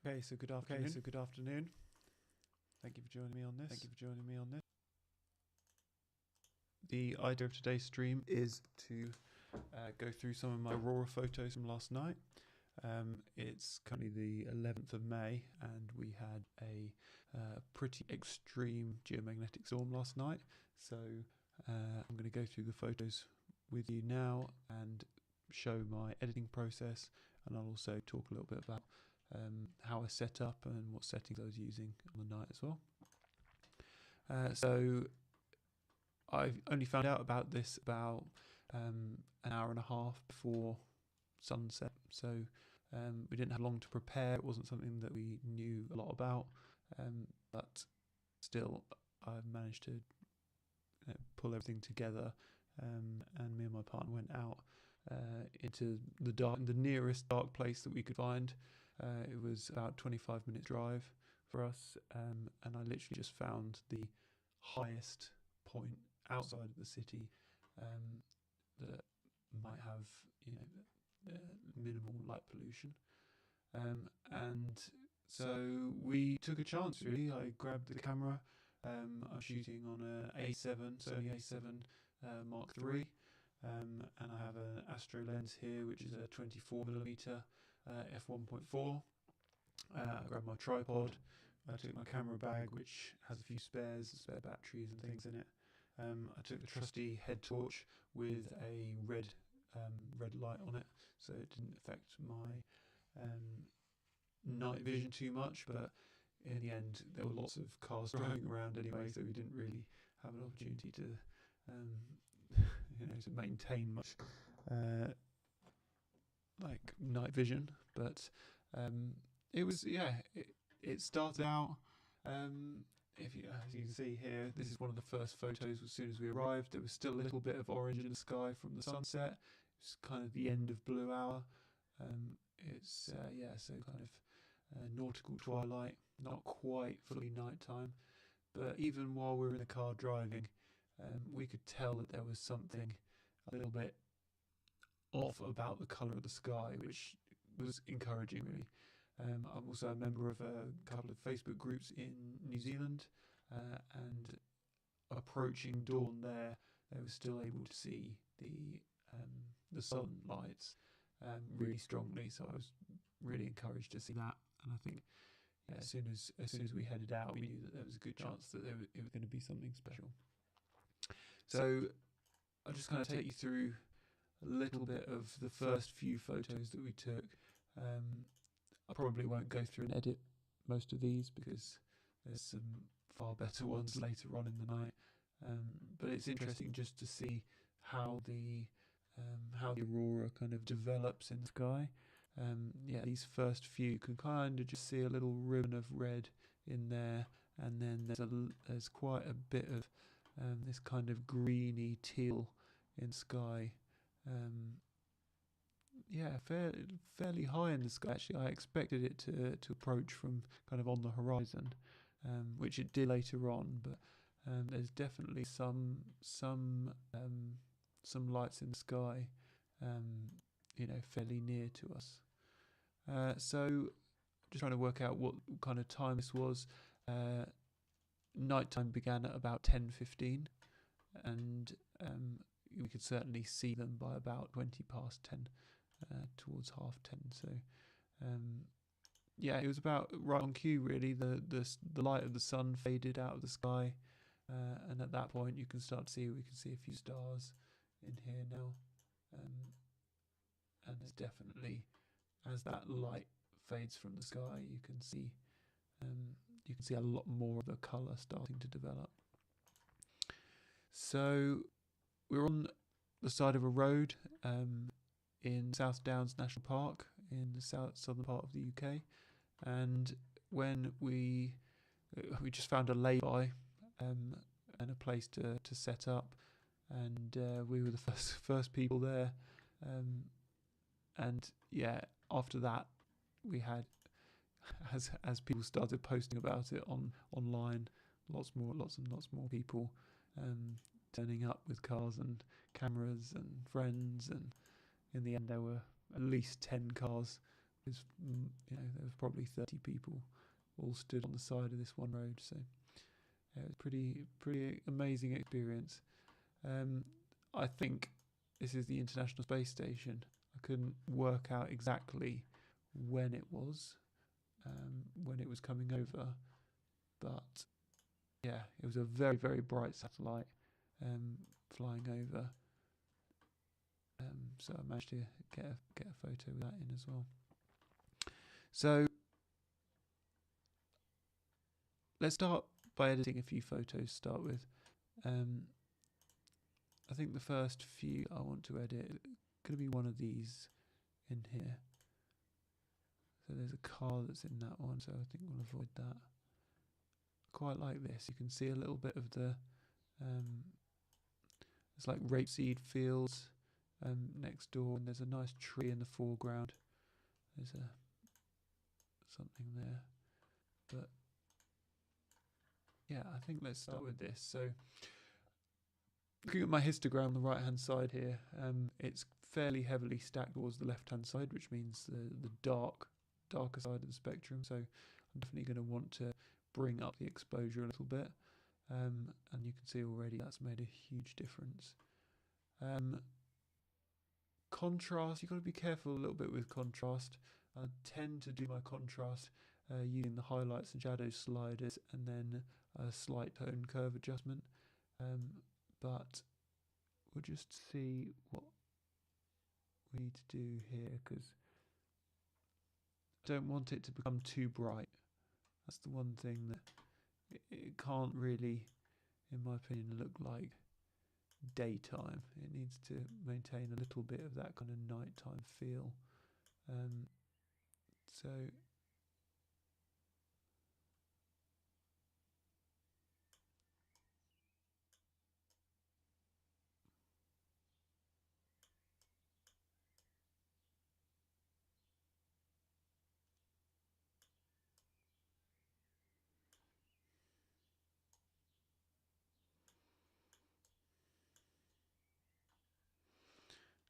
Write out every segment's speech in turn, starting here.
Okay, so good afternoon. Thank you for joining me on this. The idea of today's stream is to go through some of my aurora photos from last night. It's currently the 11th of May, and we had a pretty extreme geomagnetic storm last night. So I'm going to go through the photos with you now and show my editing process, and I'll also talk a little bit about how I set up and what settings I was using on the night as well. So I only found out about this about an hour and a half before sunset, so we didn't have long to prepare. It wasn't something that we knew a lot about, but still I managed to pull everything together, and me and my partner went out into the nearest dark place that we could find. It was about 25 minutes drive for us, and I literally just found the highest point outside of the city that might have minimal light pollution, and so we took a chance. Really, I grabbed the camera. I'm shooting on a Sony A7 Mark III, and I have an Astro lens here, which is a 24mm f1.4. I grabbed my tripod. I took my camera bag, which has a few spare batteries and things in it. I took the trusty head torch with a red light on it, so it didn't affect my night vision too much, but in the end there were lots of cars driving around anyway, so we didn't really have an opportunity to to maintain much like night vision. But it was, it started out, as you can see here, this is one of the first photos. As soon as we arrived, there was still a little bit of orange in the sky from the sunset. It's kind of the end of blue hour. It's so kind of nautical twilight, not quite fully nighttime, but even while we were in the car driving, we could tell that there was something a little bit off about the colour of the sky, which was encouraging, really. I'm also a member of a couple of Facebook groups in New Zealand, and approaching dawn there, they were still able to see the southern lights really strongly. So I was really encouraged to see that, and I think as soon as we headed out, we knew that there was a good chance that it was going to be something special. So I'll just kind of take you through a little bit of the first few photos that we took. I probably won't go through and edit most of these because there's some far better ones later on in the night. But it's interesting just to see how the aurora kind of develops in the sky. These first few, you can kind of just see a little ribbon of red in there, and then there's quite a bit of this kind of greeny teal in the sky. Fairly high in the sky. Actually, I expected it to approach from kind of on the horizon, which it did later on. But there's definitely some lights in the sky, fairly near to us. So just trying to work out what kind of time this was. Nighttime began at about 10:15, and we could certainly see them by about 20 past 10, towards half 10. So it was about right on cue, really. The light of the sun faded out of the sky, and at that point we can see a few stars in here now, and there's definitely, as that light fades from the sky, you can see a lot more of the colour starting to develop. So we're on the side of a road in South Downs National Park in the southern part of the UK, and when we just found a lay-by and a place to set up, and we were the first people there, after that we had, as people started posting about it online, lots and lots more people turning up with cars and cameras and friends, and in the end there were at least 10 cars There's, you know, there was probably 30 people all stood on the side of this one road. So it was pretty amazing experience. I think this is the International Space Station. I couldn't work out exactly when it was coming over, but yeah, it was a very bright satellite flying over. So I managed to get a photo of that in as well. So let's start by editing a few photos to start with. I think the first few I want to edit is going to be one of these in here. So there's a car that's in that one, so I think we'll avoid that. Quite like this. You can see a little bit of the it's like rapeseed fields next door, and there's a nice tree in the foreground. There's something there, but yeah, I think let's start with this. So looking at my histogram on the right hand side here, it's fairly heavily stacked towards the left hand side, which means the darker side of the spectrum. So I'm definitely going to want to bring up the exposure a little bit, and you can see already that's made a huge difference. Contrast, you've got to be careful a little bit with contrast. I tend to do my contrast using the highlights and shadows sliders and then a slight tone curve adjustment, but we'll just see what we need to do here, because I don't want it to become too bright. That's the one thing that it can't really, in my opinion, look like daytime. It needs to maintain a little bit of that kind of nighttime feel. So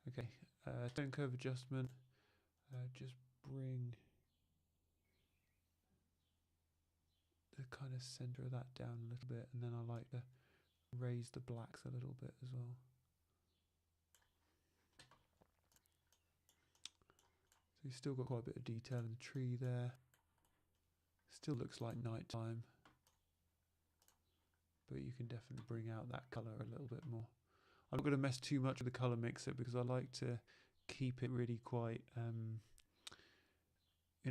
okay, tone curve adjustment, just bring the kind of center of that down a little bit, and then I like to raise the blacks a little bit as well. So you've still got quite a bit of detail in the tree there. Still looks like nighttime, but you can definitely bring out that colour a little bit more. I'm not going to mess too much with the colour mixer because I like to keep it really quite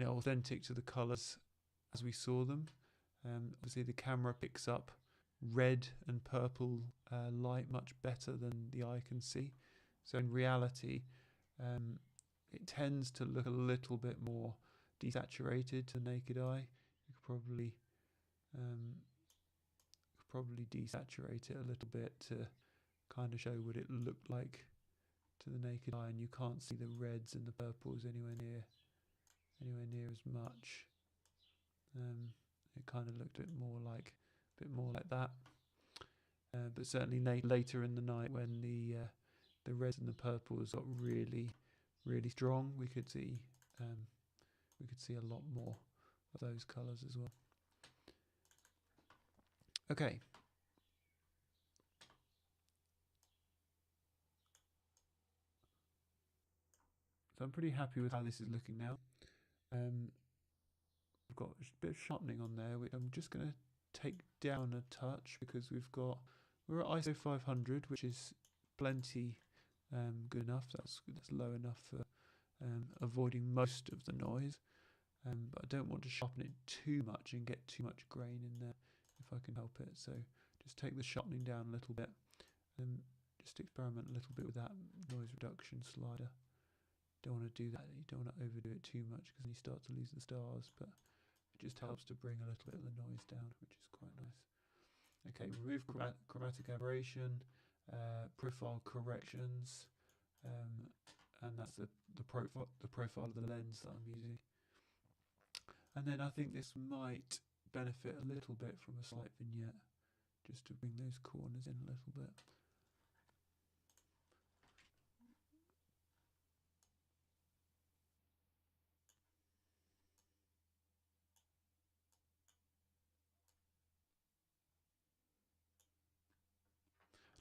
authentic to the colours as we saw them. Obviously the camera picks up red and purple light much better than the eye can see. So in reality, it tends to look a little bit more desaturated to the naked eye. You could probably desaturate it a little bit to kind of show what it looked like to the naked eye, and you can't see the reds and the purples anywhere near as much. It kind of looked a bit more like that. But certainly later in the night, when the reds and the purples got really strong, we could see a lot more of those colours as well. Okay. So I'm pretty happy with how this is looking now. We've got a bit of sharpening on there, which I'm just going to take down a touch, because we're at ISO 500, which is plenty good enough. That's low enough for avoiding most of the noise. But I don't want to sharpen it too much and get too much grain in there if I can help it. So just take the sharpening down a little bit and just experiment a little bit with that noise reduction slider. Don't want to do that. You don't want to overdo it too much, because then you start to lose the stars, but it just helps to bring a little bit of the noise down, which is quite nice. Okay, remove chromatic aberration, profile corrections, and that's the profile of the lens that I'm using. And then I think this might benefit a little bit from a slight vignette, just to bring those corners in a little bit.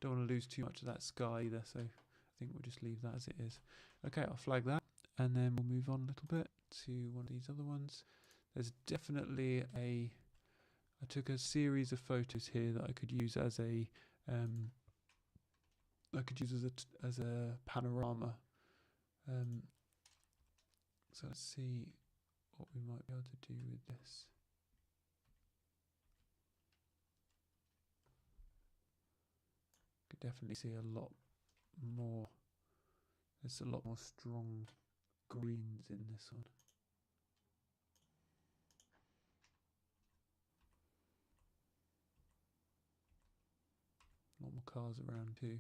don't want to lose too much of that sky either, so I think we'll just leave that as it is. Okay, I'll flag that, and then we'll move on a little bit to one of these other ones. There's definitely I took a series of photos here that I could use as a as a panorama. So let's see what we might be able to do with this. Could definitely see a lot more. There's a lot more strong greens in this one. A lot more cars around too.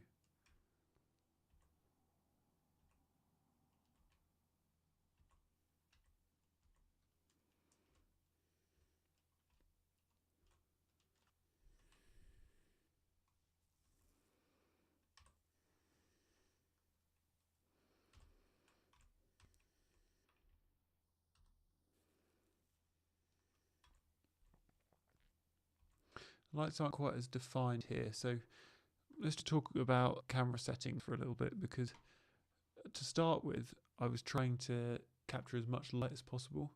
Lights aren't quite as defined here, so let's talk about camera settings for a little bit, because to start with, I was trying to capture as much light as possible.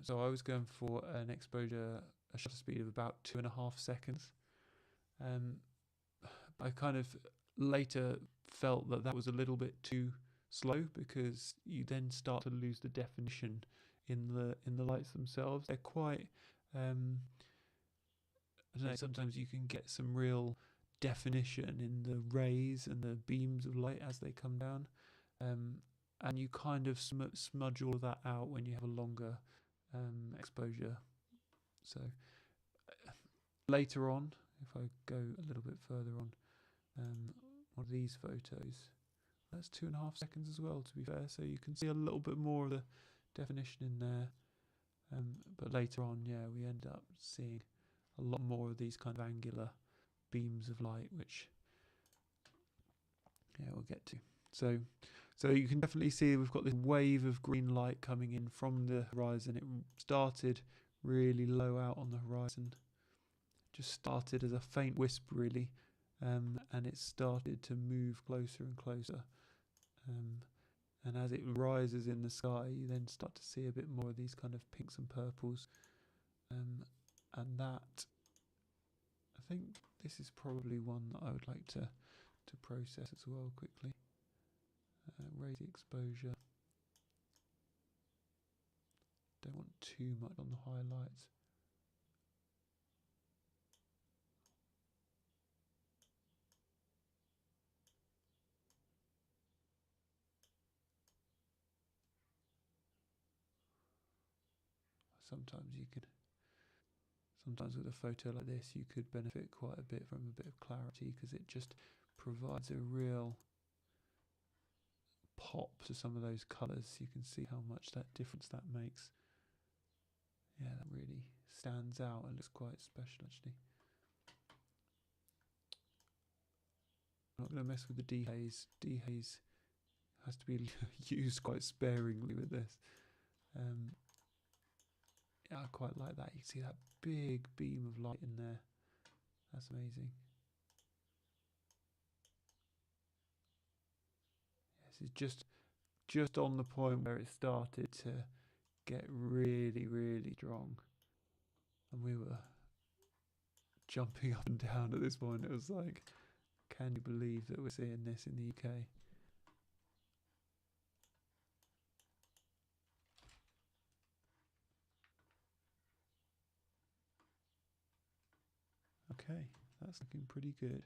So I was going for an exposure, a shutter speed of about 2.5 seconds. I kind of later felt that that was a little bit too slow, because you then start to lose the definition in the lights themselves. They're quite I don't know, sometimes you can get some real definition in the rays and the beams of light as they come down, and you kind of smudge all of that out when you have a longer exposure. So later on, if I go a little bit further on, one of these photos, that's 2.5 seconds as well, to be fair, so you can see a little bit more of the definition in there. But later on, yeah, we end up seeing a lot more of these kind of angular beams of light, which, yeah, we'll get to. So you can definitely see we've got this wave of green light coming in from the horizon. It started really low out on the horizon, just started as a faint wisp really, and it started to move closer and closer. And as it rises in the sky, you then start to see a bit more of these kind of pinks and purples. And that, I think this is probably one that I would like to process as well quickly. Raise the exposure. Don't want too much on the highlights. Sometimes with a photo like this, you could benefit quite a bit from a bit of clarity, because it just provides a real pop to some of those colours. You can see how much that difference that makes. Yeah, that really stands out and looks quite special actually. I'm not going to mess with the dehaze. Dehaze has to be used quite sparingly with this. Yeah, I quite like that. You can see that big beam of light in there. That's amazing. This is just on the point where it started to get really, really strong, and we were jumping up and down at this point. It was like, can you believe that we're seeing this in the UK? Okay, that's looking pretty good.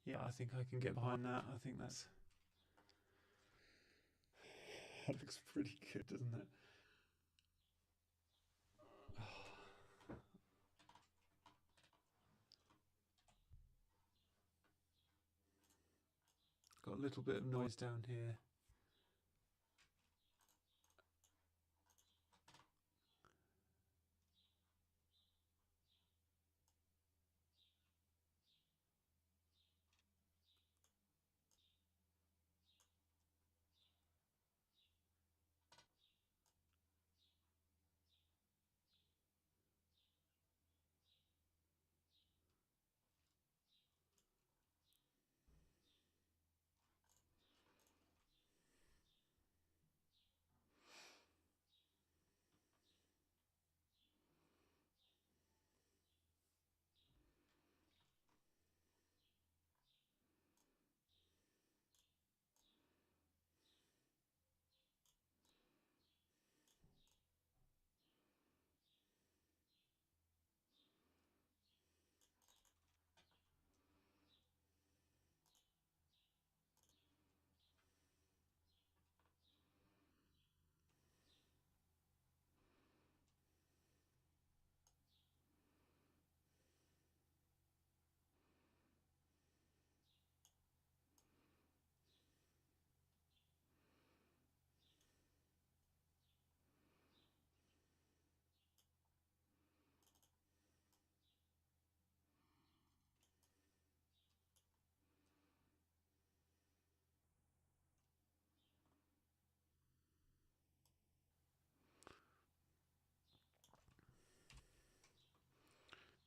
Yeah, I think I can get behind that. I think that looks pretty good, doesn't it? Got a little bit of noise down here.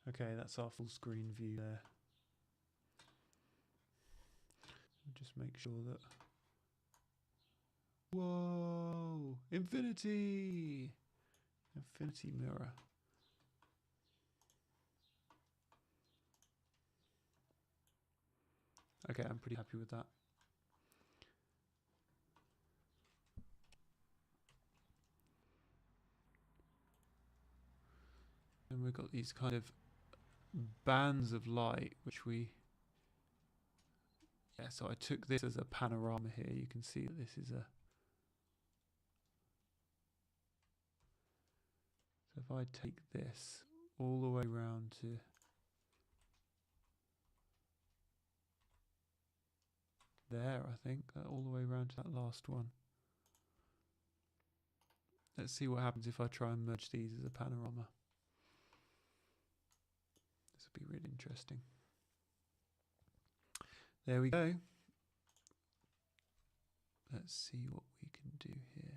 Okay, that's our full screen view there. Just make sure that... Whoa! Infinity! Infinity mirror. Okay, I'm pretty happy with that. And we've got these kind of bands of light, which we... Yeah, so I took this as a panorama here. You can see that this is a... So if I take this all the way around to... there, I think, all the way around to that last one. Let's see what happens if I try and merge these as a panorama. This will be really interesting. There we go. Let's see what we can do here.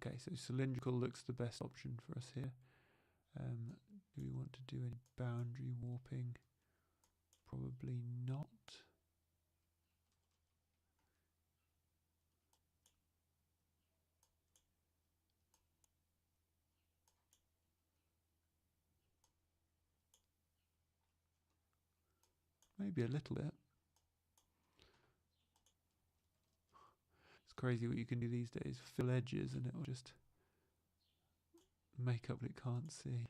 Okay, so cylindrical looks the best option for us here. Do we want to do any boundary warping? Probably not. Maybe a little bit. It's crazy what you can do these days. Fill edges and it'll just make up what it can't see.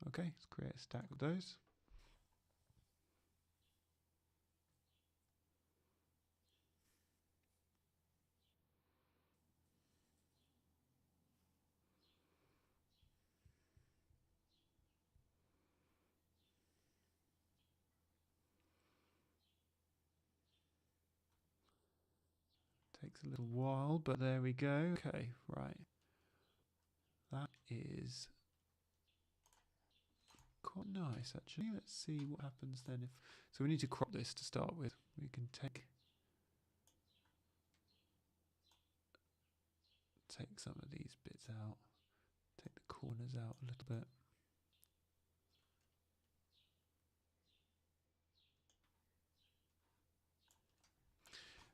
Okay, let's create a stack of those. Takes a little while, but there we go. Okay, right. That is quite nice, actually. Let's see what happens then if... So we need to crop this to start with. We can take some of these bits out. Take the corners out a little bit.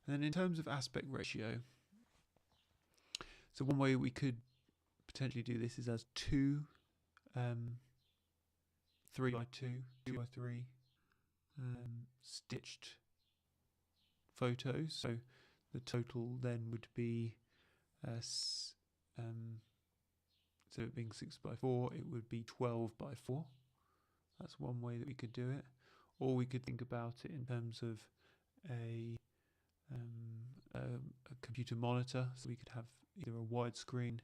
And then in terms of aspect ratio, so one way we could potentially do this is as 2, 3 by 2, 2 by 3, stitched photos, so the total then would be so it being 6x4, it would be 12x4. That's one way that we could do it. Or we could think about it in terms of a computer monitor. So we could have either a widescreen,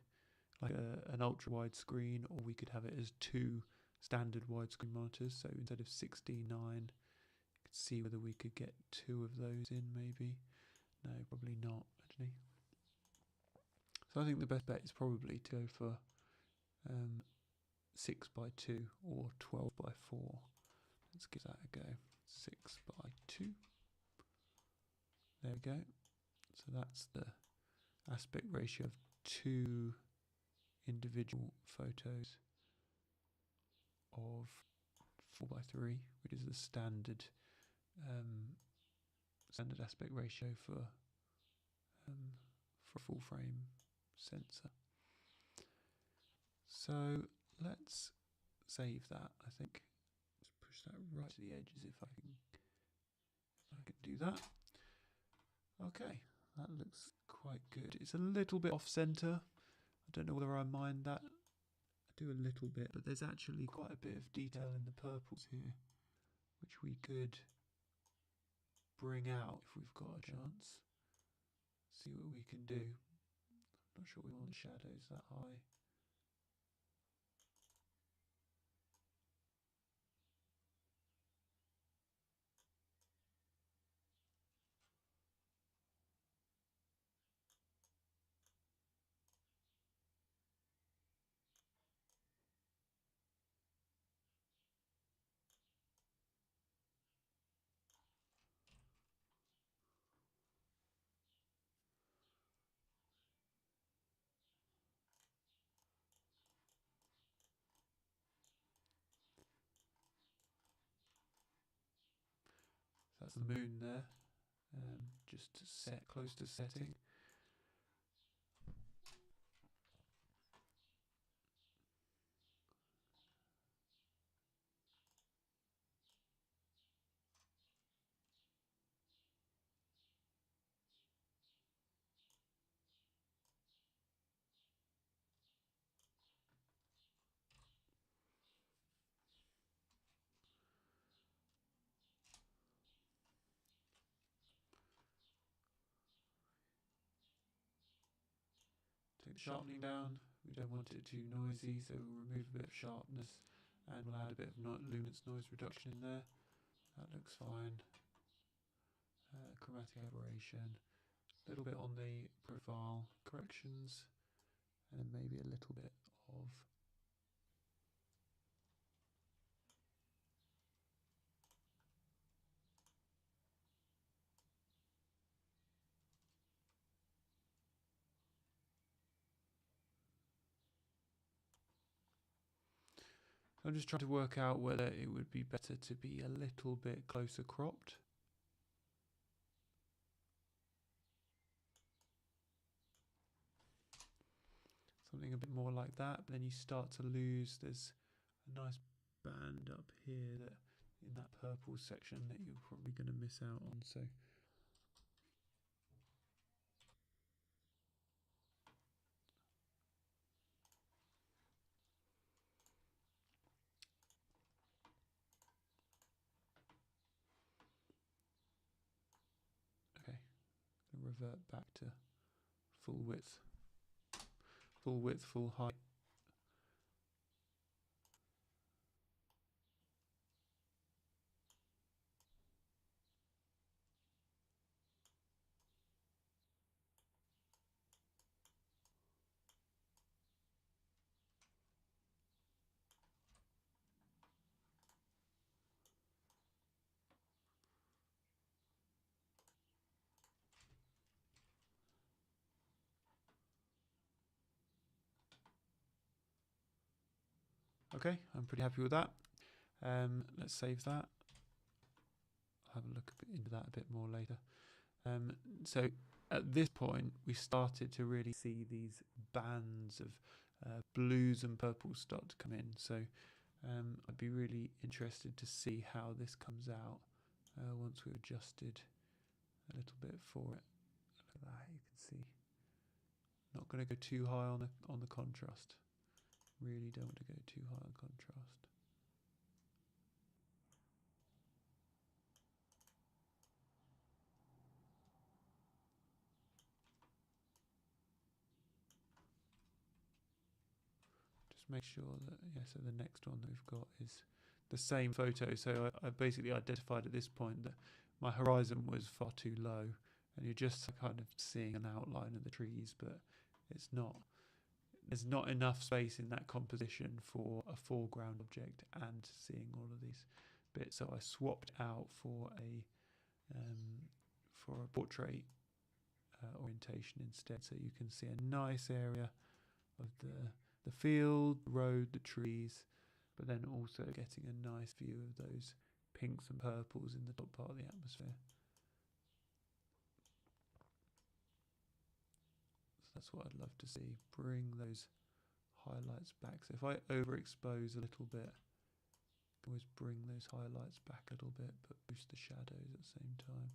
like an ultra wide screen, or we could have it as two standard widescreen monitors. So instead of 16:9, you could see whether we could get two of those in, maybe. No, probably not, actually. So I think the best bet is probably to go for 6x2 or 12x4. Let's give that a go. 6x2. There we go. So that's the aspect ratio of two individual photos of 4x3, which is the standard standard aspect ratio for a full frame sensor. So let's save that. I think let's push that right to the edges if I can do that. Okay, that looks quite good. It's a little bit off center. I don't know whether I mind that. I do a little bit, but there's actually quite a bit of detail in the purples here, which we could bring out if we've got a chance. See what we can do. Not sure we want the shadows that high. That's the moon there, just set close to setting. Take the sharpening down. We don't want it too noisy, so we'll remove a bit of sharpness and we'll add a bit of luminance noise reduction in there. That looks fine. Chromatic aberration, a little bit on the profile corrections, and then maybe a little bit of I'm just trying to work out whether it would be better to be a little bit closer cropped. Something a bit more like that, but then you start to lose, there's a nice band up here that in that purple section that you're probably going to miss out on. So okay, revert back to full width, full height. Okay, I'm pretty happy with that. Let's save that. I'll have a look into that a bit more later. So at this point, we started to really see these bands of blues and purples start to come in. So I'd be really interested to see how this comes out once we've adjusted a little bit for it. Look at that, you can see. Not going to go too high on the contrast. Really don't want to go too high on contrast. Just make sure that, yeah, so the next one that we've got is the same photo. So I basically identified at this point that my horizon was far too low, and you're just kind of seeing an outline of the trees, but it's not. There's not enough space in that composition for a foreground object and seeing all of these bits. So I swapped out for a portrait orientation instead, so you can see a nice area of the field, the road, the trees, but then also getting a nice view of those pinks and purples in the top part of the atmosphere. So that's what I'd love to see. Bring those highlights back. So if I overexpose a little bit, I can always bring those highlights back a little bit, but boost the shadows at the same time.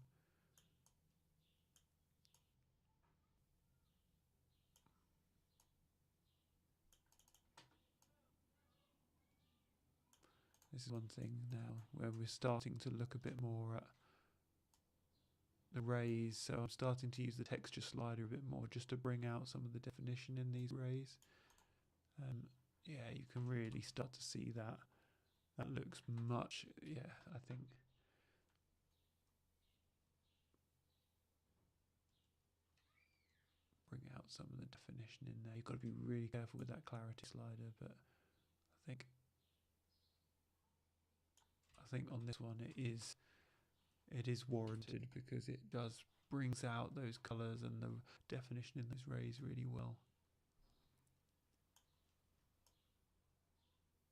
This is one thing now where we're starting to look a bit more at the rays. So I'm starting to use the texture slider a bit more just to bring out some of the definition in these rays. Yeah, you can really start to see that. That looks much, yeah, I think. Bring out some of the definition in there. You've got to be really careful with that clarity slider, but I think on this one it is warranted, because it does brings out those colours and the definition in those rays really well.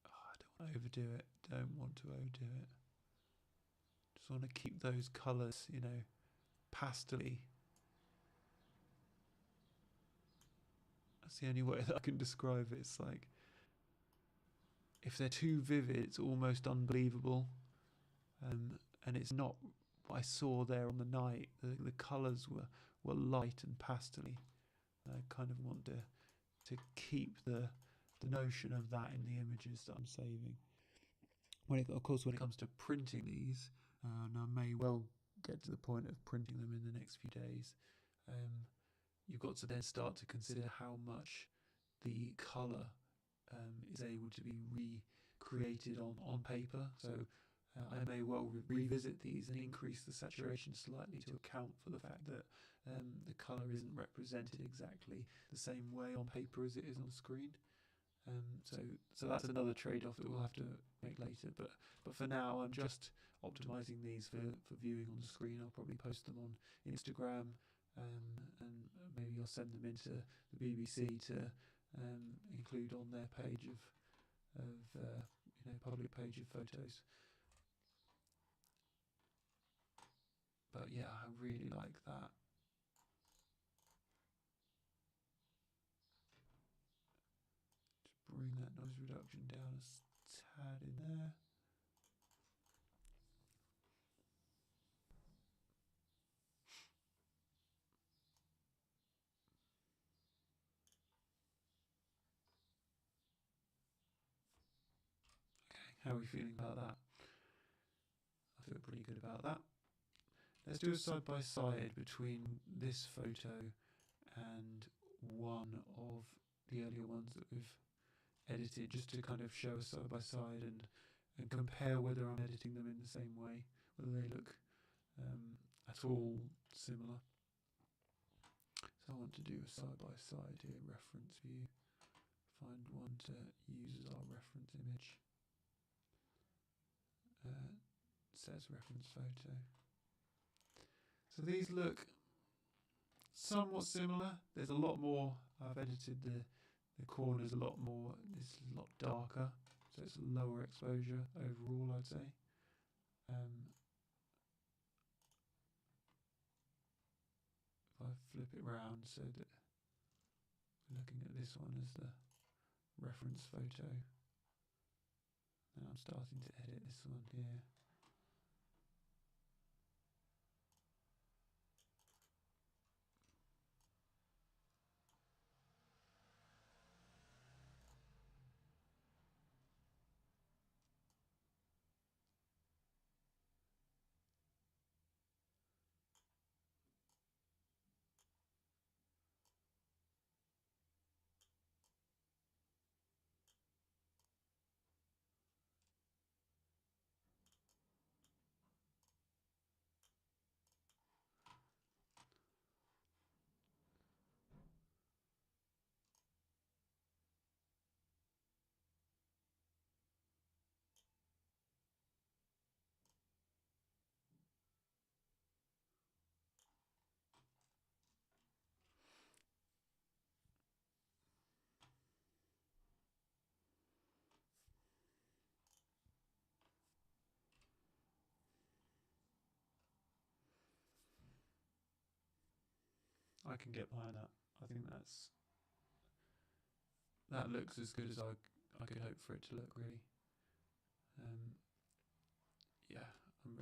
I don't want to overdo it. Don't want to overdo it. Just want to keep those colours, you know, pastel-y. That's the only way that I can describe it. It's like, if they're too vivid, it's almost unbelievable. And it's not what I saw there on the night. The colours were light and pastel-y. I kind of want to keep the notion of that in the images that I'm saving. Of course, when it comes to printing these, and I may well get to the point of printing them in the next few days, you've got to then start to consider how much the colour is able to be recreated on paper. So I may well revisit these and increase the saturation slightly to account for the fact that the colour isn't represented exactly the same way on paper as it is on screen. So that's another trade-off that we'll have to make later. But for now, I'm just optimizing these for viewing on the screen. I'll probably post them on Instagram, and maybe I'll send them into the BBC to include on their page of public page of photos. But yeah, I really like that. Just bring that noise reduction down a tad in there. Okay, how are we feeling about that? I feel pretty good about that. Let's do a side-by-side between this photo and one of the earlier ones that we've edited, just to kind of show us side-by-side and compare whether I'm editing them in the same way, whether they look at all similar. So I want to do a side-by-side here, reference view, find one to use as our reference image. Says reference photo. So these look somewhat similar. There's a lot more. I've edited the corners a lot more. This is a lot darker, so it's a lower exposure overall, I'd say. If I flip it round so that we're looking at this one as the reference photo, and I'm starting to edit this one here. I can get behind that. I think that looks as good as I could hope for it to look, really. Yeah, I'm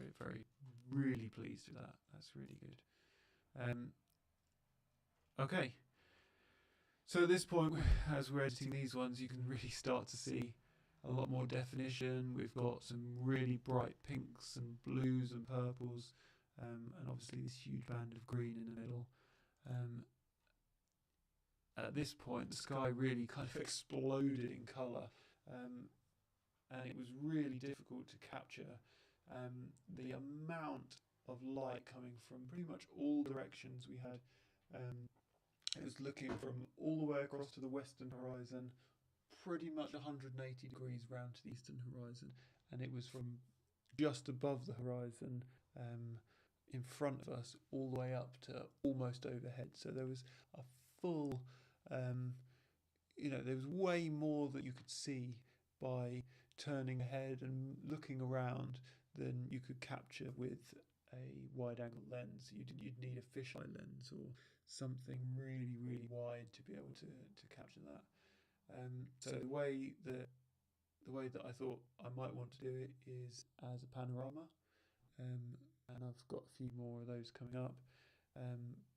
really pleased with that. That's really good. Okay. So at this point, as we're editing these ones, you can really start to see a lot more definition. We've got some really bright pinks and blues and purples, and obviously this huge band of green in the middle. At this point, the sky really kind of exploded in colour, and it was really difficult to capture the amount of light coming from pretty much all directions we had. It was looking from all the way across to the western horizon, pretty much 180 degrees round to the eastern horizon, and it was from just above the horizon in front of us all the way up to almost overhead. So there was a full, there was way more that you could see by turning ahead and looking around than you could capture with a wide-angle lens. You'd need a fisheye lens or something really, really wide to be able to capture that. So the way that I thought I might want to do it is as a panorama, and I've got a few more of those coming up.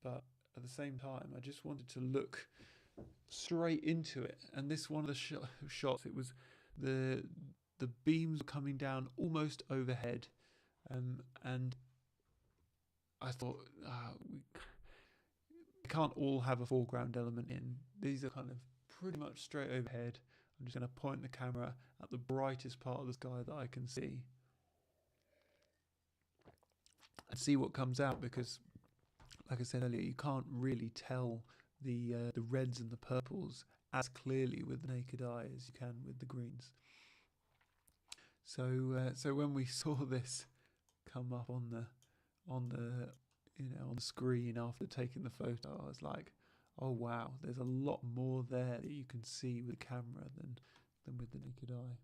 But at the same time, I just wanted to look straight into it. And this one of the shots, it was the beams were coming down almost overhead, and I thought we can't all have a foreground element in. These are kind of pretty much straight overhead. I'm just going to point the camera at the brightest part of the sky that I can see and see what comes out, because like I said earlier, you can't really tell the reds and the purples as clearly with the naked eye as you can with the greens. So when we saw this come up on the screen after taking the photo, I was like, oh wow, there's a lot more there that you can see with the camera than with the naked eye.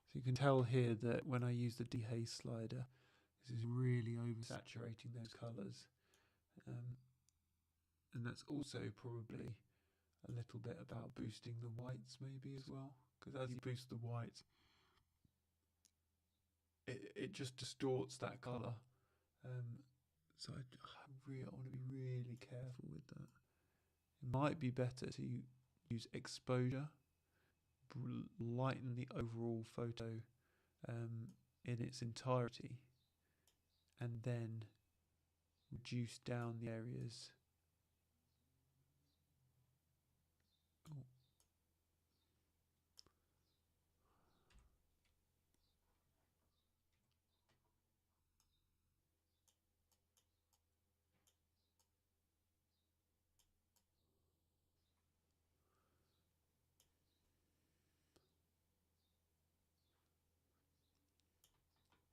So you can tell here that when I use the dehaze slider, this is really oversaturating those colours. And that's also probably a little bit about boosting the whites maybe as well, because as you boost the whites, it just distorts that colour. So I want to be really careful with that. It might be better to use exposure, lighten the overall photo in its entirety, and then reduce down the areas.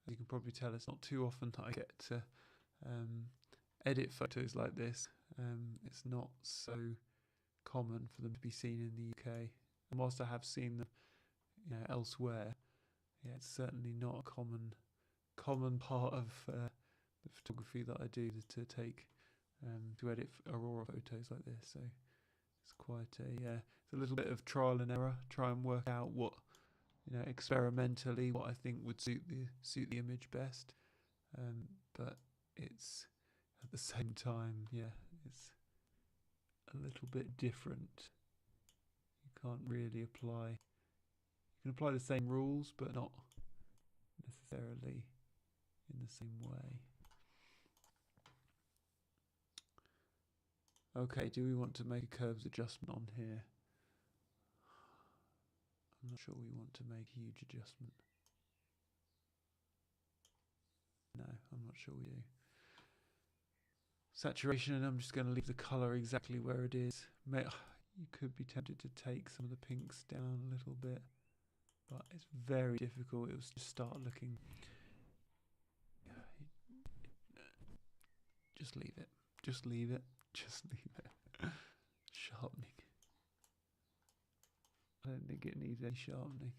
You can probably tell it's not too often that I get to edit photos like this. It's not so common for them to be seen in the UK, and whilst I have seen them elsewhere, yeah, it's certainly not a common part of the photography that I do to take to edit aurora photos like this. So it's quite it's a little bit of trial and error, try and work out what experimentally what I think would suit the image best, but it's at the same time, it's a little bit different. You can't really apply. You can apply the same rules, but not necessarily in the same way. Okay, do we want to make a curves adjustment on here? I'm not sure we want to make a huge adjustment. No, I'm not sure we do. Saturation, and I'm just going to leave the colour exactly where it is. You could be tempted to take some of the pinks down a little bit. but it's very difficult. It was just start looking. Just leave it. Just leave it. Just leave it. Sharpening. I don't think it needs any sharpening.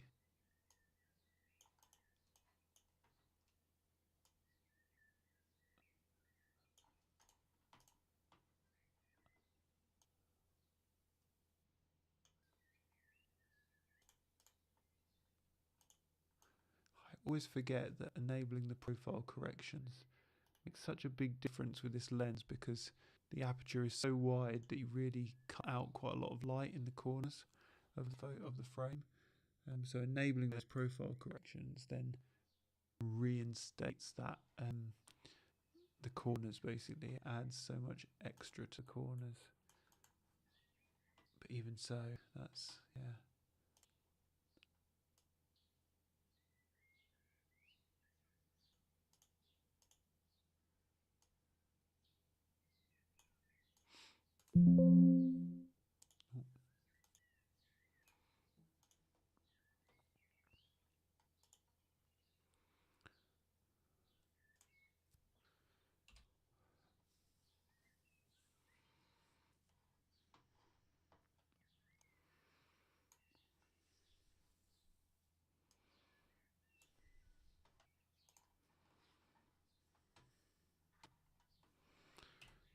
I always forget that enabling the profile corrections makes such a big difference with this lens, because the aperture is so wide that you really cut out quite a lot of light in the corners of the frame. So enabling those profile corrections then reinstates that the corners, basically adds so much extra to corners. But even so, that's yeah.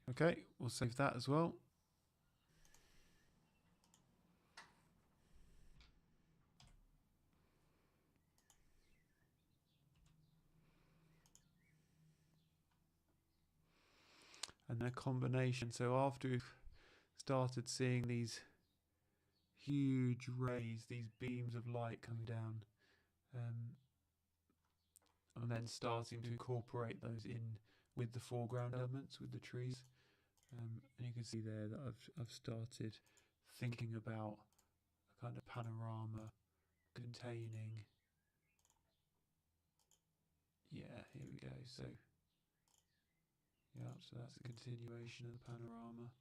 Okay, we'll save that as well. And their combination. So after we've started seeing these huge rays, these beams of light coming down, and then starting to incorporate those in with the foreground elements, with the trees. And you can see there that I've started thinking about a kind of panorama containing. Yeah, here we go. So yeah, so that's a continuation of the panorama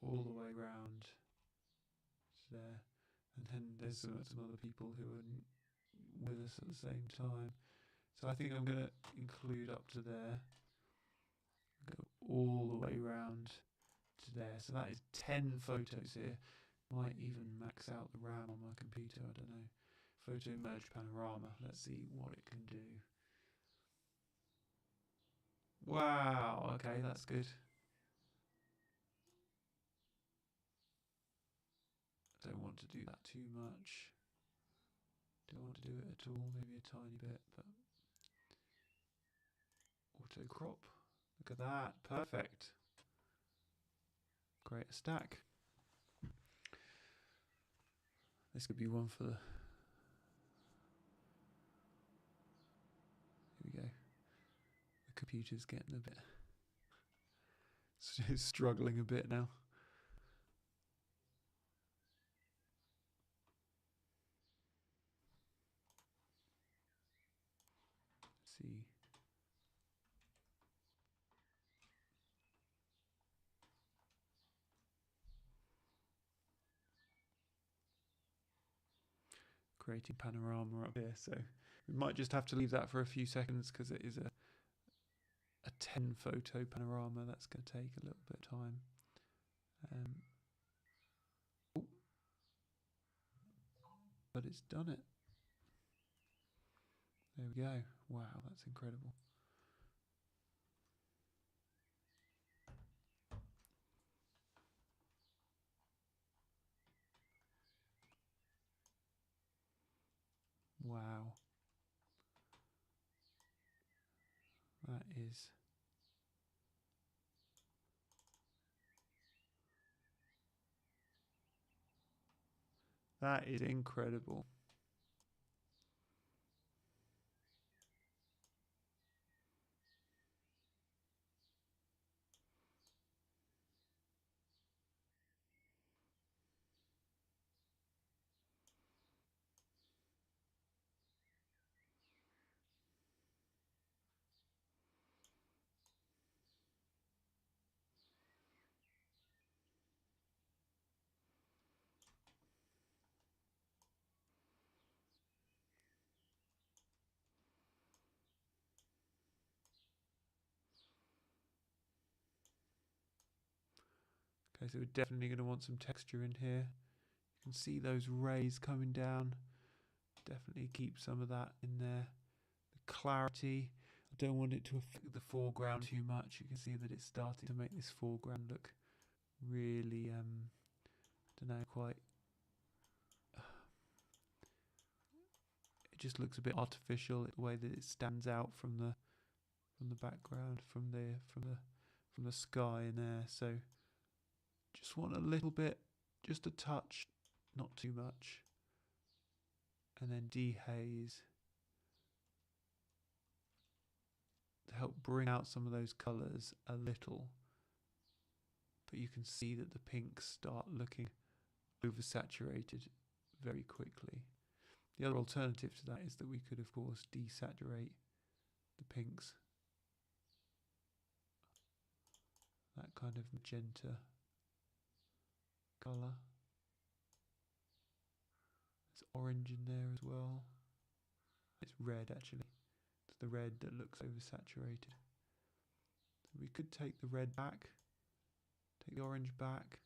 all the way round to there. And then there's some other people who are with us at the same time. So I think I'm going to include up to there, go all the way round to there. So that is 10 photos here. Might even max out the RAM on my computer, I don't know. Photo merge panorama. Let's see what it can do. Wow, okay, that's good. Don't want to do that too much. Don't want to do it at all, maybe a tiny bit, but auto crop. Look at that, perfect. Create a stack. This could be one for the. Here we go. The computer's getting a bit. It's struggling a bit now. Let's see. Creating panorama up here, so we might just have to leave that for a few seconds because it is a 10 photo panorama. That's going to take a little bit of time. But it's done it. There we go. Wow, that's incredible. Wow. That is. That is incredible. Okay, so we're definitely going to want some texture in here. You can see those rays coming down. Definitely keep some of that in there. The clarity, I don't want it to affect the foreground too much. You can see that it's starting to make this foreground look really, don't know, quite, it just looks a bit artificial, the way that it stands out from the background, from the sky in there. So just want a little bit, just a touch, not too much, and then dehaze to help bring out some of those colours a little. But you can see that the pinks start looking oversaturated very quickly. The other alternative to that is that we could, of course, desaturate the pinks. That kind of magenta colour. There's orange in there as well. It's red actually. It's the red that looks oversaturated. So we could take the red back, take the orange back,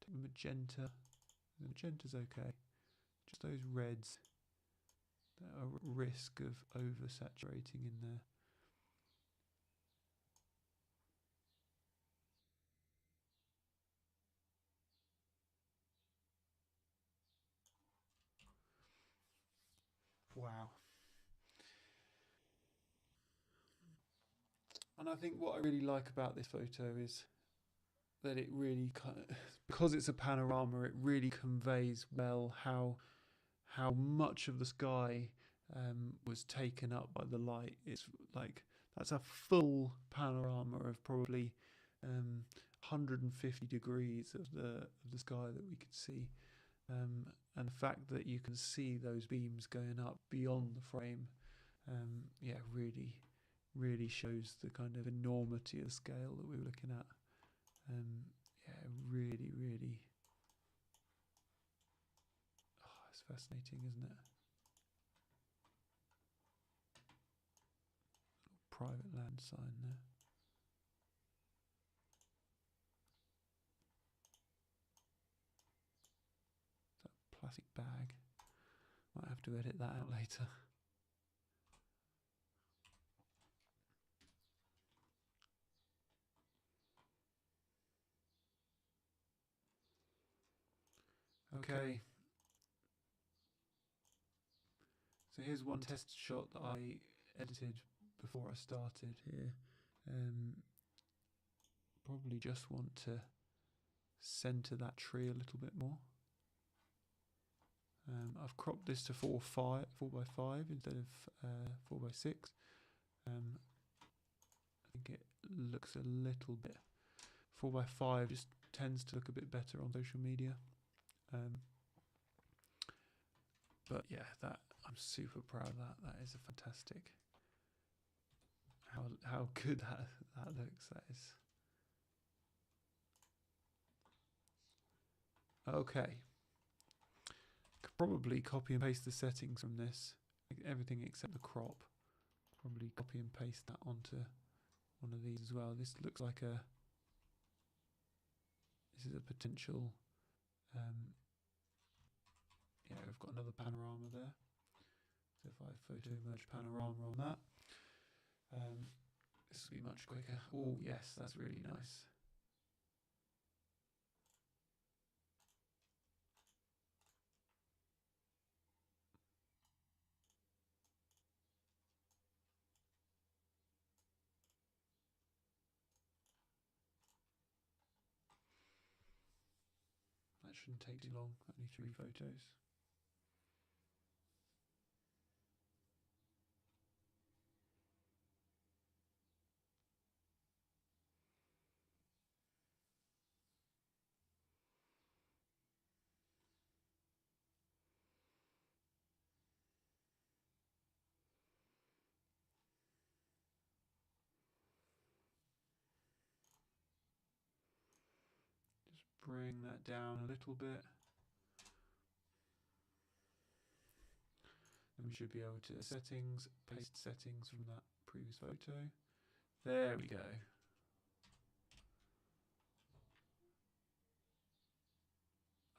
take the magenta. The magenta's okay. Just those reds that are at risk of oversaturating in there. Wow. And I think what I really like about this photo is that it really kind of, because it's a panorama, it really conveys well how much of the sky was taken up by the light. It's like, that's a full panorama of probably 150 degrees of the sky that we could see. And the fact that you can see those beams going up beyond the frame, yeah, really shows the kind of enormity of scale that we were looking at. Yeah, really, oh, it's fascinating, isn't it? Little private land sign there. That plastic bag. Might have to edit that out later. Okay. So here's one test shot that I edited before I started here. Probably just want to center that tree a little bit more. I've cropped this to 4:5 instead of 4:6. I think it looks a little bit, 4:5 just tends to look a bit better on social media. But yeah, that, I'm super proud of that. That is a fantastic, how good that looks. That is okay. Could probably copy and paste the settings from this, everything except the crop. Probably copy and paste that onto one of these as well. This looks like a, this is a potential, yeah, we've got another panorama there. So if I photo merge panorama on that, this will be much quicker. Oh yes, that's really nice. That shouldn't take too long, only 3 photos. Just bring that down a little bit. And we should be able to settings, paste settings from that previous photo. There we go.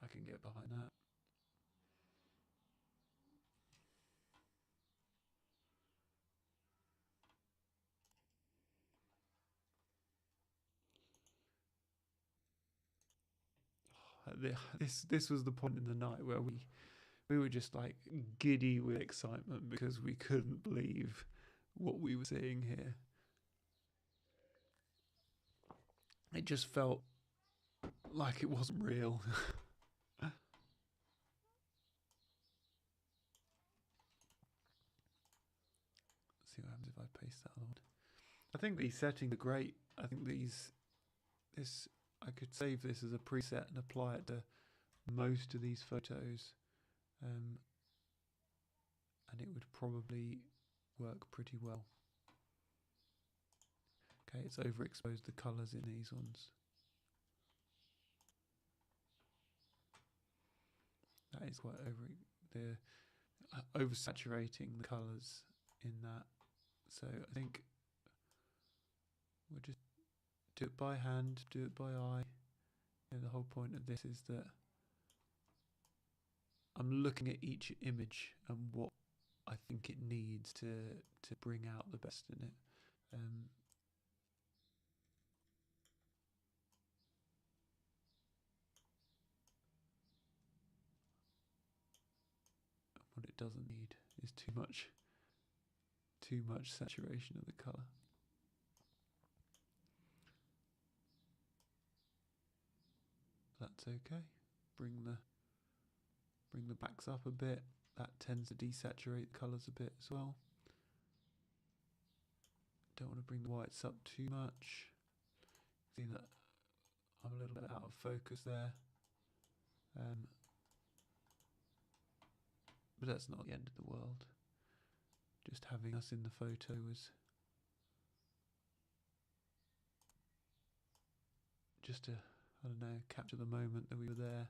I can get behind that. This was the point in the night where we were just like giddy with excitement because we couldn't believe what we were seeing here. It just felt like it wasn't real. See what happens if I paste that on. I think these settings are great. I think I could save this as a preset and apply it to most of these photos, and it would probably work pretty well. Okay, it's overexposed the colours in these ones. That is quite oversaturating the colours in that. So I think we'll just do it by hand, do it by eye. And the whole point of this is that I'm looking at each image and what I think it needs to bring out the best in it. What it doesn't need is too much saturation of the colour. That's okay. Bring the backs up a bit. That tends to desaturate the colours a bit as well. Don't want to bring the whites up too much. See that I'm a little bit out of focus there. But that's not the end of the world. Just having us in the photo was just to, I don't know, capture the moment that we were there.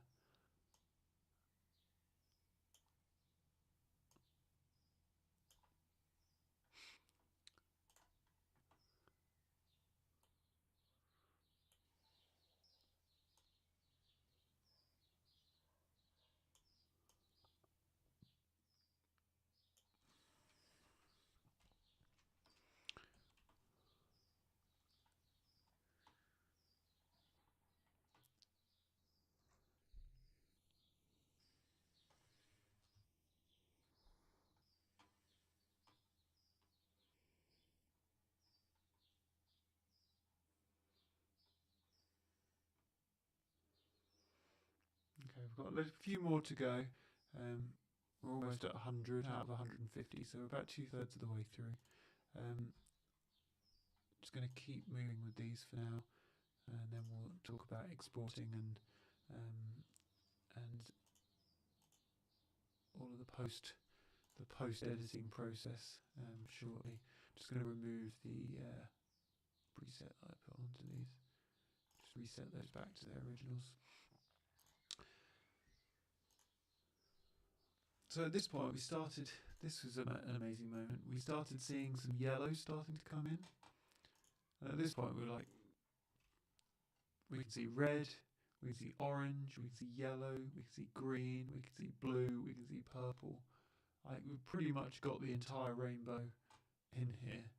Okay, we've got a few more to go. We're almost at 100 out of 150, so we're about 2/3 of the way through. Just going to keep moving with these for now, and then we'll talk about exporting and all of the post editing process shortly. Just going to remove the preset that I put onto these. Just reset those back to their originals. So at this point we started, this was an amazing moment, we started seeing some yellow starting to come in. And at this point we were like, we can see red, we can see orange, we can see yellow, we can see green, we can see blue, we can see purple. Like, we've pretty much got the entire rainbow in here.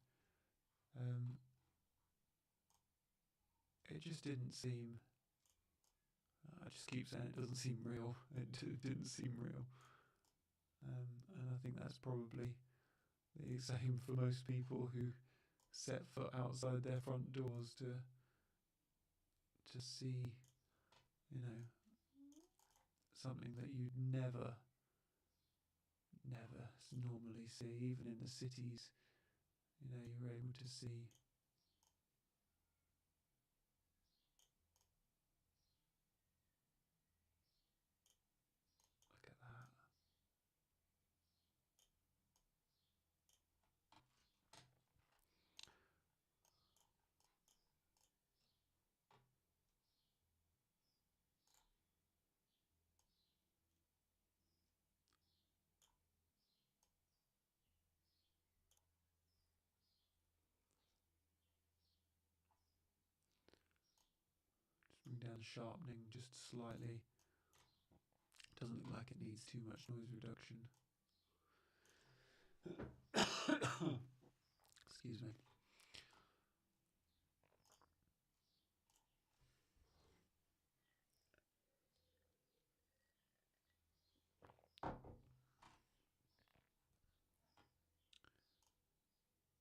It just didn't seem, I just keep saying it doesn't seem real. It didn't seem real. And I think that's probably the same for most people who set foot outside their front doors to see, you know, something that you'd never normally see. Even in the cities, you know, you're able to see look at that. Just bring down sharpening just slightly. Doesn't look like it needs too much noise reduction. Excuse me.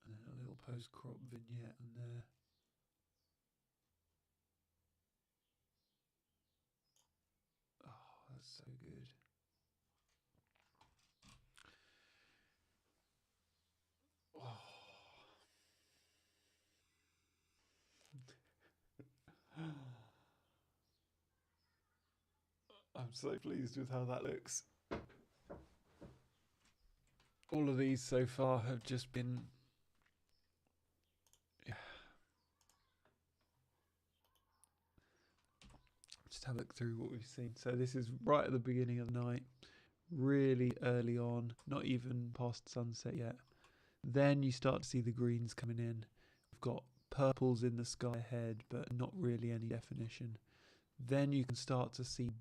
And then a little post-crop vignette on there. Oh, that's so good. Oh. I'm so pleased with how that looks. All of these so far have just been, just have a look through what we've seen. So this is right at the beginning of the night, really early on, not even past sunset yet. Then you start to see the greens coming in. We've got purples in the sky ahead, but not really any definition. Then you can start to see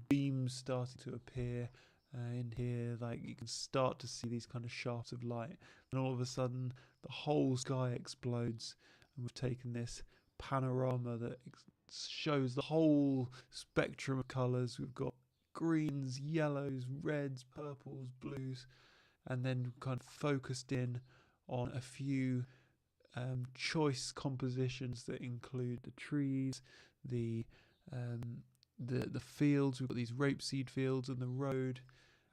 beams starting to appear in here, like you can start to see these kind of shafts of light, and all of a sudden the whole sky explodes, and we've taken this panorama that shows the whole spectrum of colours. We've got greens, yellows, reds, purples, blues, and then kind of focused in on a few choice compositions that include the trees, the fields. We've got these rapeseed fields and the road,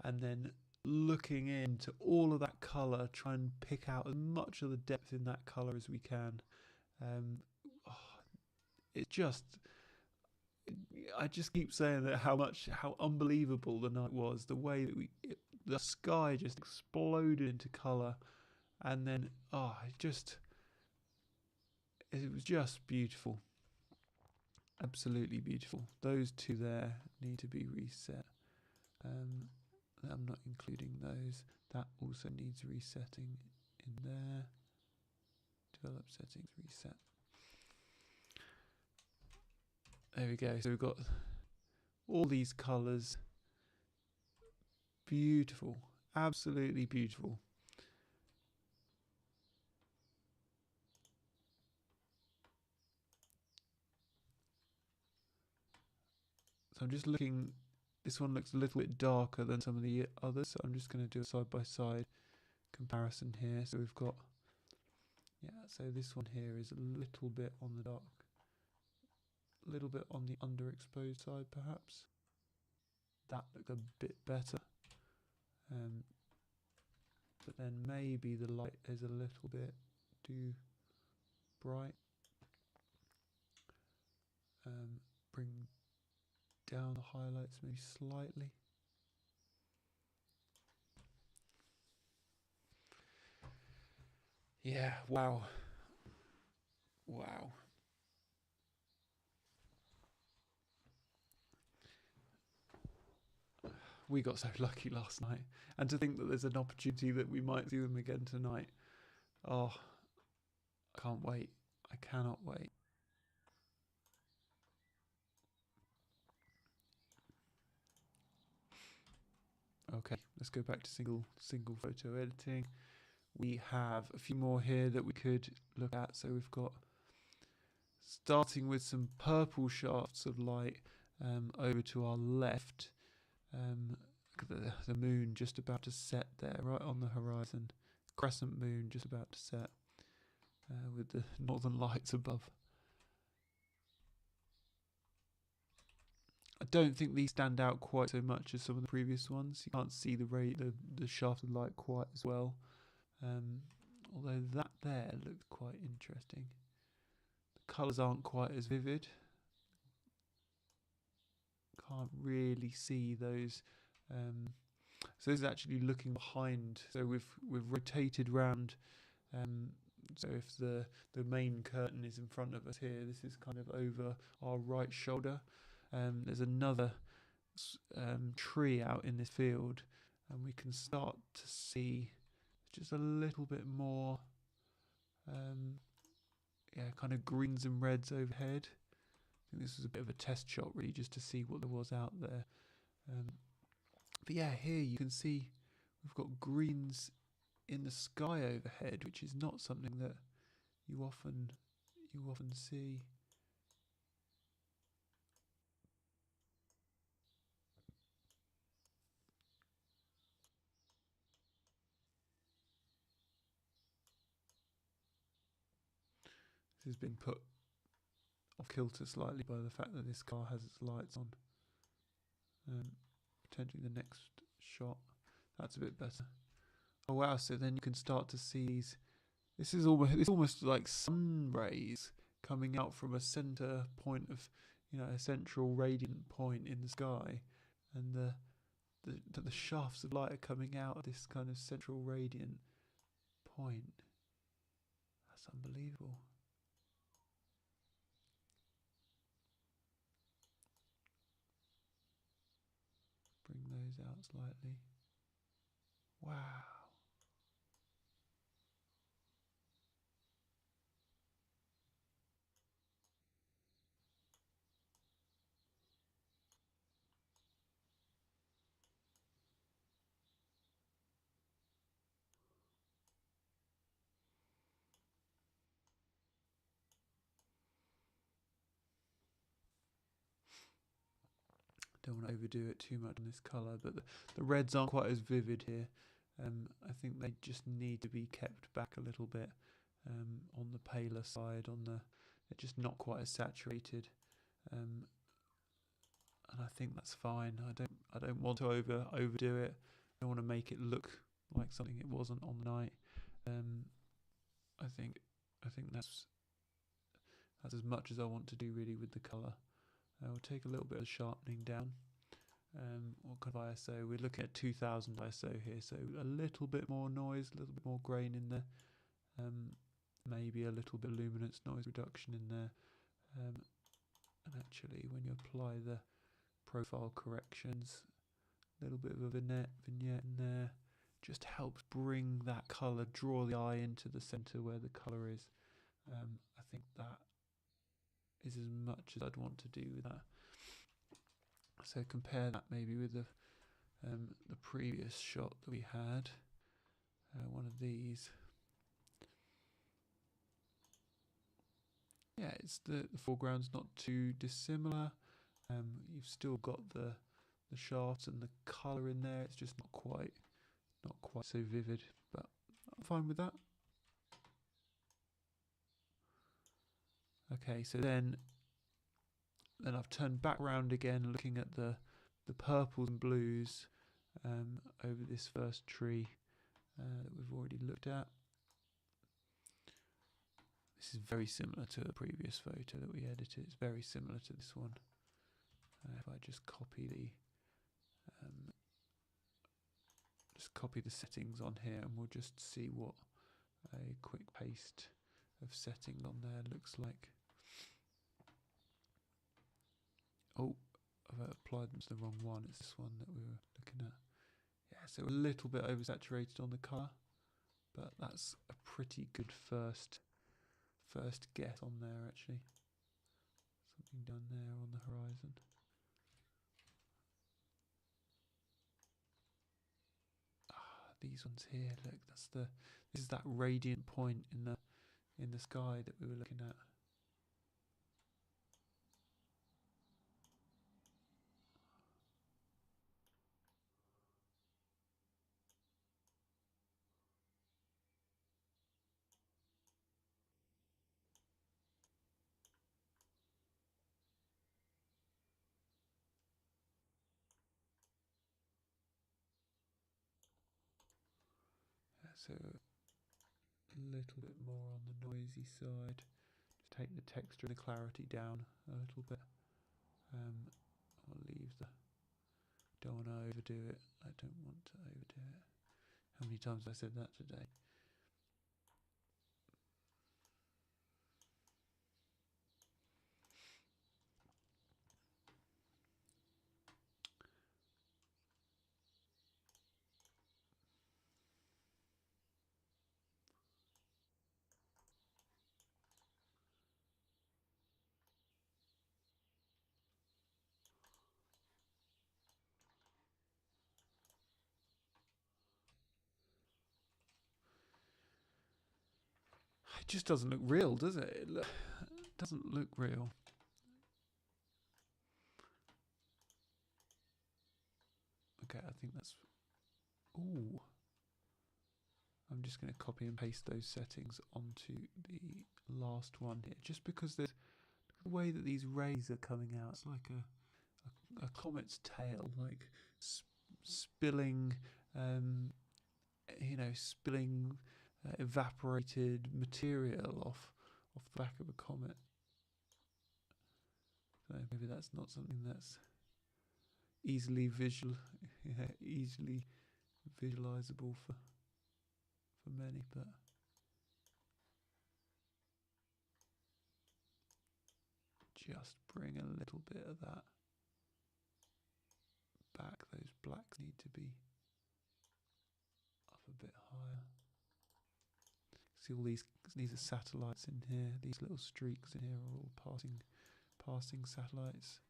and then looking into all of that colour, try and pick out as much of the depth in that colour as we can. It just, I just keep saying that how unbelievable the night was, the way that the sky just exploded into colour, and then it was just beautiful. Absolutely beautiful. Those two there need to be reset. I'm not including those. That also needs resetting in there. Develop settings, reset. There we go. So we've got all these colours. Beautiful. Absolutely beautiful. So I'm just looking, this one looks a little bit darker than some of the others, so I'm just going to do a side-by-side comparison here. So we've got, so this one here is a little bit on the dark, a little bit on the underexposed side perhaps. That looked a bit better. But then maybe the light is a little bit too bright. Bring down the highlights maybe slightly. Yeah, wow. Wow. We got so lucky last night. And to think that there's an opportunity that we might do them again tonight. Oh, I can't wait. I cannot wait. Okay, let's go back to single photo editing. We have a few more here that we could look at. So we've got, starting with some purple shafts of light over to our left. The moon just about to set there, right on the horizon. Crescent moon just about to set with the northern lights above. I don't think these stand out quite so much as some of the previous ones. You can't see the shaft of light quite as well. Although that there looked quite interesting. The colours aren't quite as vivid. Can't really see those. So this is actually looking behind. So we've rotated round. So if the main curtain is in front of us here, this is kind of over our right shoulder. There's another tree out in this field, and we can start to see just a little bit more kind of greens and reds overhead. I think this was a bit of a test shot really, just to see what there was out there. But yeah, here you can see we've got greens in the sky overhead, which is not something that you often see. This has been put off kilter slightly by the fact that this car has its lights on. Potentially the next shot, that's a bit better. Oh wow! So then you can start to see these. It's almost like sun rays coming out from a center point of, a central radiant point in the sky, and the shafts of light are coming out of this kind of central radiant point. That's unbelievable. Bring those out slightly. Wow. Don't want to overdo it too much on this colour, but the reds aren't quite as vivid here. I think they just need to be kept back a little bit on the paler side. They're just not quite as saturated, and I think that's fine. I don't want to overdo it. I don't want to make it look like something it wasn't on the night. I think that's as much as I want to do really with the colour. We'll take a little bit of sharpening down. What kind of ISO? We're looking at 2000 ISO here, so a little bit more noise, a little bit more grain in there. Maybe a little bit of luminance noise reduction in there. And actually, when you apply the profile corrections, a little bit of a vignette in there, just helps bring that colour, draw the eye into the centre where the colour is. I think that is as much as I'd want to do with that. So compare that maybe with the previous shot that we had, one of these. Yeah, it's the foreground's not too dissimilar. You've still got the shafts and the colour in there. It's just not quite so vivid, but I'm fine with that. Okay, so then I've turned back round again, looking at the purples and blues over this first tree that we've already looked at. This is very similar to the previous photo that we edited. It's very similar to this one. If I just copy the settings on here, and we'll just see what a quick paste of settings on there looks like. Oh, I've applied them to the wrong one. It's this one that we were looking at. Yeah, so a little bit oversaturated on the colour, but that's a pretty good first get on there actually. Something down there on the horizon. These ones here, look, this is that radiant point in the sky that we were looking at. So a little bit more on the noisy side. Just take the texture and the clarity down a little bit. I'll leave don't want to overdo it. I don't want to overdo it. How many times have I said that today? just doesn't look real, does it? It doesn't look real. Okay, I think that's... Ooh. I'm just going to copy and paste those settings onto the last one here, just because the way that these rays are coming out, it's like a comet's tail, like spilling, spilling evaporated material off the back of a comet. So maybe that's not something that's easily visualizable for many, but just bring a little bit of that back. Those blacks need to be up a bit higher. See all these are satellites in here. These little streaks in here are all passing satellites.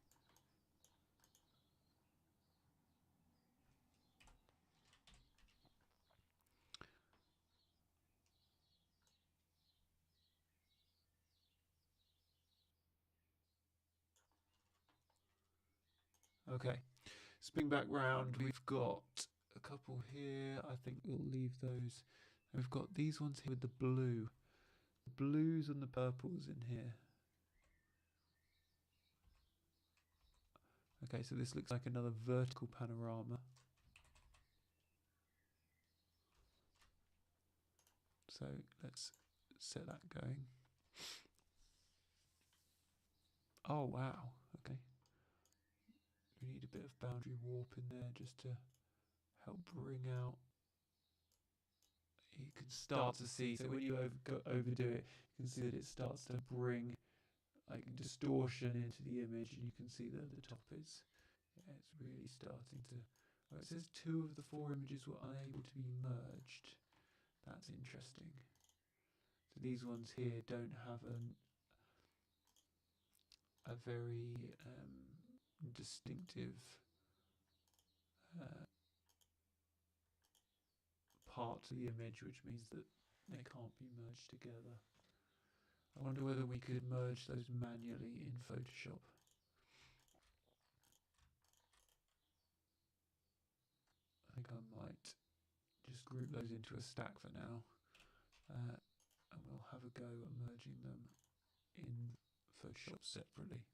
Okay, spin back round. We've got a couple here. I think we'll leave those. And we've got these ones here with the blue. The blues and the purples in here. Okay, so this looks like another vertical panorama. So let's set that going. Oh, wow. Okay. We need a bit of boundary warp in there just to help bring out. You can start to see, so when you overdo it, you can see that it starts to bring like distortion into the image, and you can see that the top is, yeah, it's really starting to. Oh, it says 2 of the 4 images were unable to be merged. That's interesting. So these ones here don't have a very distinctive part to the image, which means that they can't be merged together. I wonder whether we could merge those manually in Photoshop. I think I might just group those into a stack for now, and we'll have a go at merging them in Photoshop separately.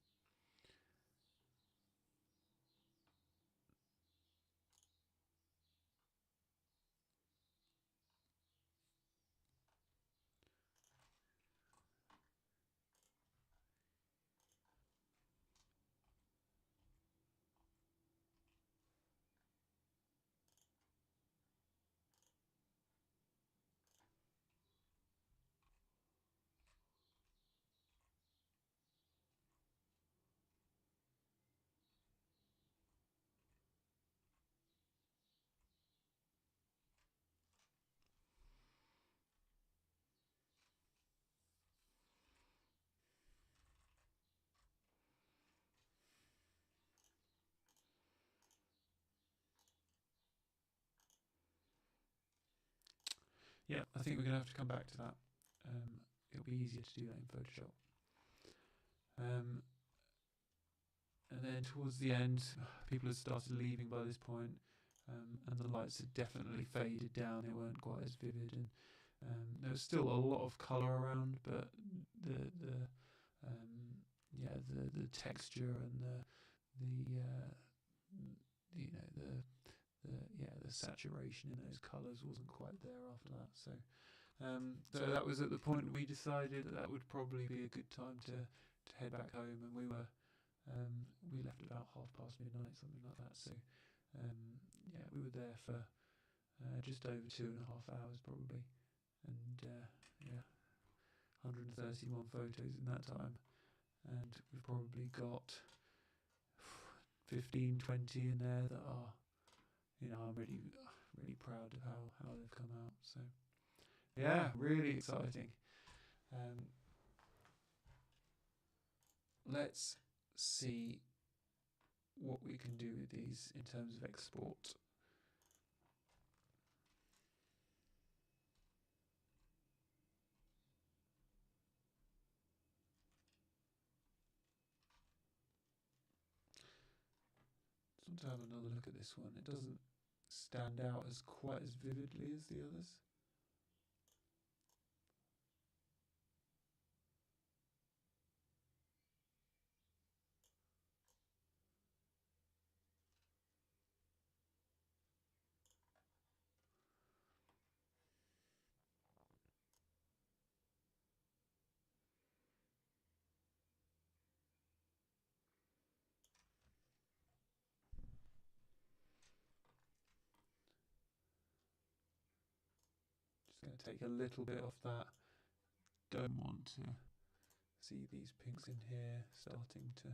Yeah, I think we're going to have to come back to that. It'll be easier to do that in Photoshop. And then towards the end, people had started leaving by this point, and the lights had definitely faded down. They weren't quite as vivid, and there was still a lot of colour around, but the texture and the saturation in those colours wasn't quite there after that. So that was at the point we decided that would probably be a good time to head back home, and we left about midnight, something like that. So we were there for just over 2.5 hours probably, and 131 photos in that time, and we've probably got 15, 20 in there that are, I'm really proud of how they've come out. So yeah, really exciting. Let's see what we can do with these in terms of export. just want to have another look at this one. It doesn't stand out as quite as vividly as the others. Just going to take a little bit off that. Don't want to see these pinks in here starting to.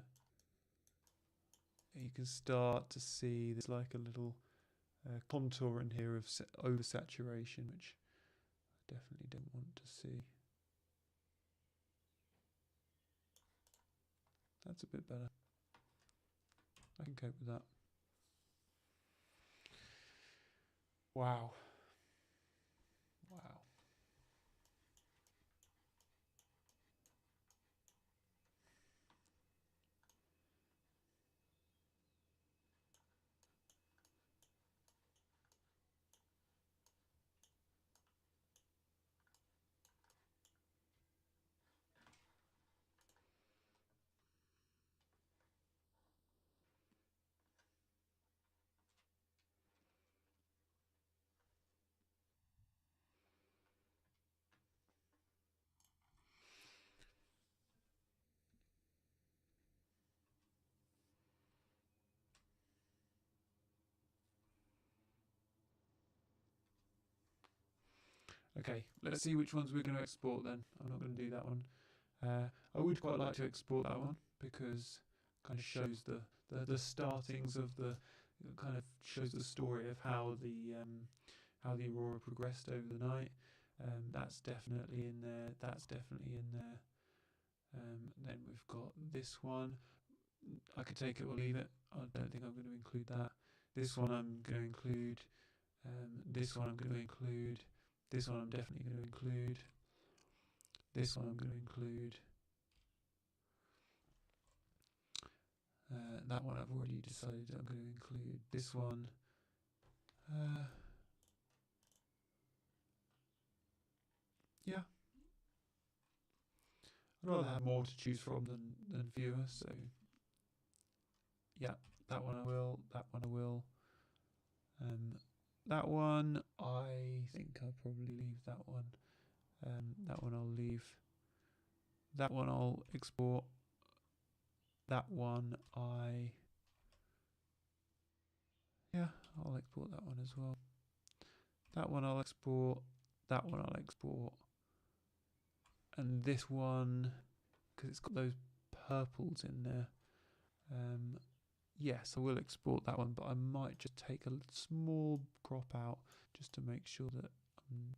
You can start to see there's like a little contour in here of oversaturation, which I definitely don't want to see. That's a bit better. I can cope with that. Wow. Wow. Okay, let's see which ones we're going to export then. I'm not going to do that one. I would quite like to export that one because it kind of shows the startings of the, it kind of shows the story of how the aurora progressed over the night. That's definitely in there. That's definitely in there. Then we've got this one. I could take it or leave it. I don't think I'm going to include that. This one I'm going to include. This one I'm going to include. This one I'm definitely going to include. This one I'm going to include. That one I've already decided I'm going to include. This one. Yeah. I'd rather have more to choose from than fewer, so yeah, that one I will, that one I will. That one I think I'll probably leave that one. That one I'll leave. That one I'll export. That one yeah, I'll export that one as well. That one I'll export. That one I'll export. And this one, because it's got those purples in there. Yes, I will export that one, but I might just take a small crop out just to make sure that I'm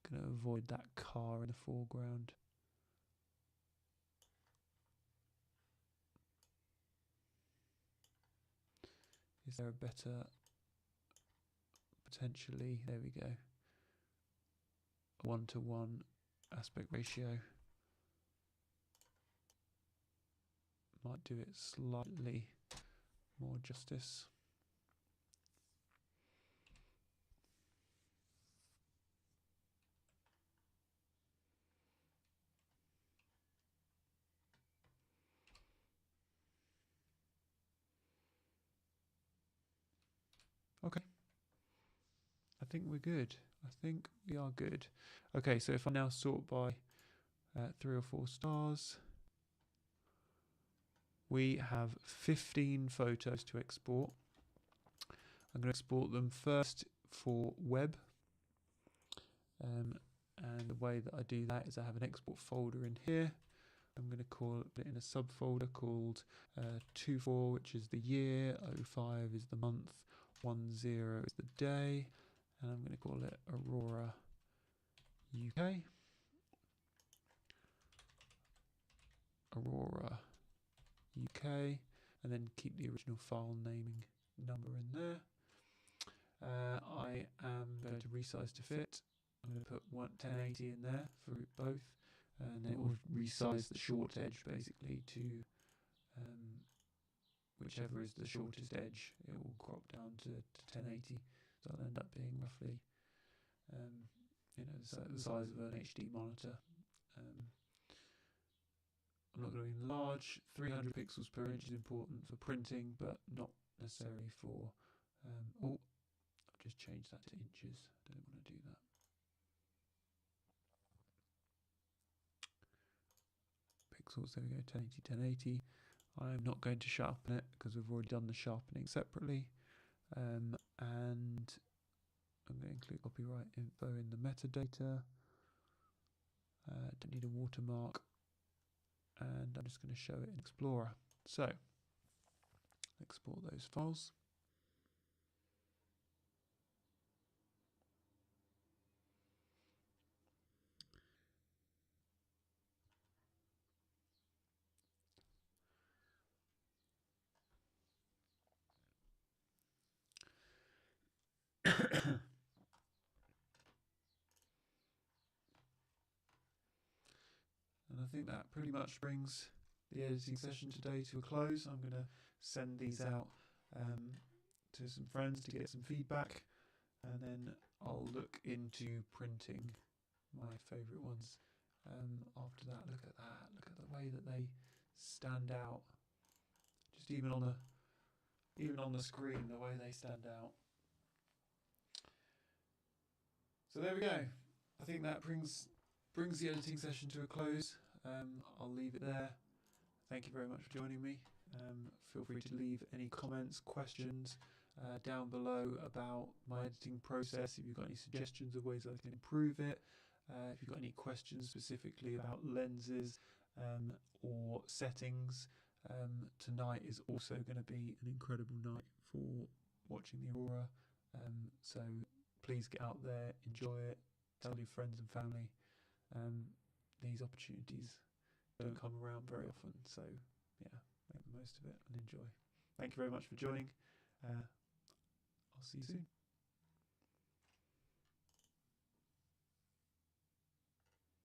going to avoid that car in the foreground. Is there a better, potentially, there we go, 1:1 aspect ratio? Might do it slightly more justice. Okay. I think we're good. I think we are good. Okay, so if I now sort by 3 or 4 stars, we have 15 photos to export. I'm going to export them first for web. And the way that I do that is I have an export folder in here. I'm going to put it in a subfolder called 24, which is the year, 05 is the month, 10 is the day, and I'm going to call it Aurora UK. Aurora UK, and then keep the original file naming number in there. I am going to resize to fit. I'm going to put 1080 in there for both, and then it will resize the short edge basically to whichever is the shortest edge, it will crop down to 1080. So it'll end up being roughly, the size of an HD monitor. I'm not going to be large. 300 pixels per inch is important for printing, but not necessarily for. I've just changed that to inches. Don't want to do that. Pixels, there we go, 1080, 1080. I'm not going to sharpen it because we've already done the sharpening separately. And I'm going to include copyright info in the metadata. Don't need a watermark. And I'm just going to show it in Explorer. So, export those files. And I think that pretty much brings the editing session today to a close. I'm going to send these out to some friends to get some feedback, and then I'll look into printing my favourite ones. After that, look at that. Look at the way that they stand out. Just even on the screen, the way they stand out. So there we go. I think that brings the editing session to a close. I'll leave it there. Thank you very much for joining me. Feel free to leave any comments, questions down below about my editing process. If you've got any suggestions of ways I can improve it, if you've got any questions specifically about lenses or settings, tonight is also going to be an incredible night for watching the aurora. So please get out there, enjoy it, tell your friends and family. These opportunities don't come around very often, so yeah, make the most of it and enjoy. Thank you very much for joining. I'll see you soon.